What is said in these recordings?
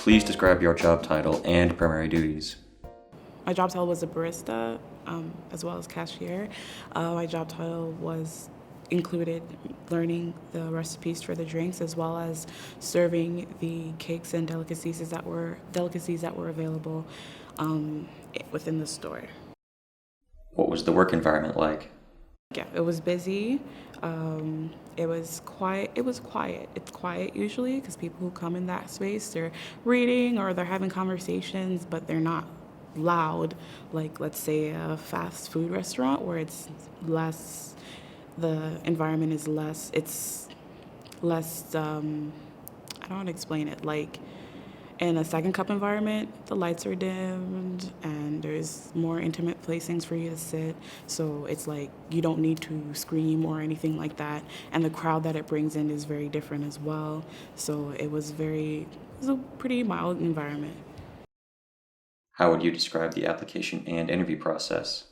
Please describe your job title and primary duties. My job title was a barista, as well as cashier. My job title was included learning the recipes for the drinks, as well as serving the cakes and delicacies that were available within the store. What was the work environment like? Yeah, it was busy. It was quiet. It was quiet. It's quiet usually because people who come in that space, they're reading or they're having conversations, but they're not loud. Like, let's say a fast food restaurant where it's less, the environment is less, it's less, I don't want to explain it. Like, in a second cup environment, the lights are dimmed and there's more intimate placings for you to sit. So it's like you don't need to scream or anything like that. And the crowd that it brings in is very different as well. So it was a pretty mild environment. How would you describe the application and interview process?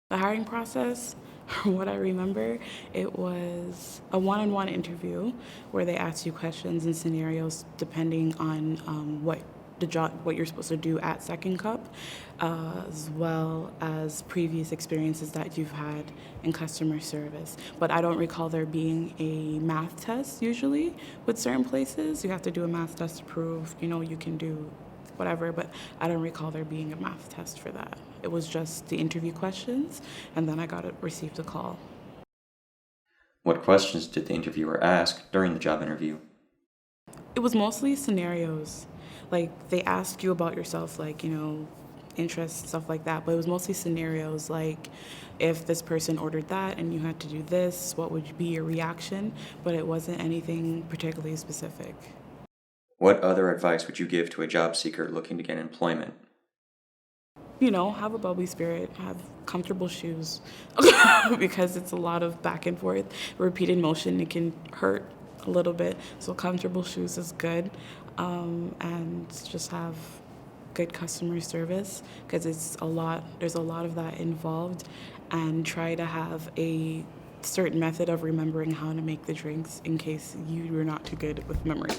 The hiring process, from what I remember, it was a one-on-one interview where they asked you questions and scenarios depending on what you're supposed to do at Second Cup, as well as previous experiences that you've had in customer service. But I don't recall there being a math test usually with certain places. You have to do a math test to prove, you can do whatever, but I don't recall there being a math test for that. It was just the interview questions, and then I received a call. What questions did the interviewer ask during the job interview? It was mostly scenarios. Like, they ask you about yourself, like, interests, stuff like that, but it was mostly scenarios, like, if this person ordered that and you had to do this, what would be your reaction? But it wasn't anything particularly specific. What other advice would you give to a job seeker looking to get employment? Have a bubbly spirit, have comfortable shoes, because it's a lot of back and forth, repeated motion. It can hurt a little bit, so comfortable shoes is good, and just have good customer service because there's a lot of that involved, and try to have a certain method of remembering how to make the drinks in case you're not too good with memory.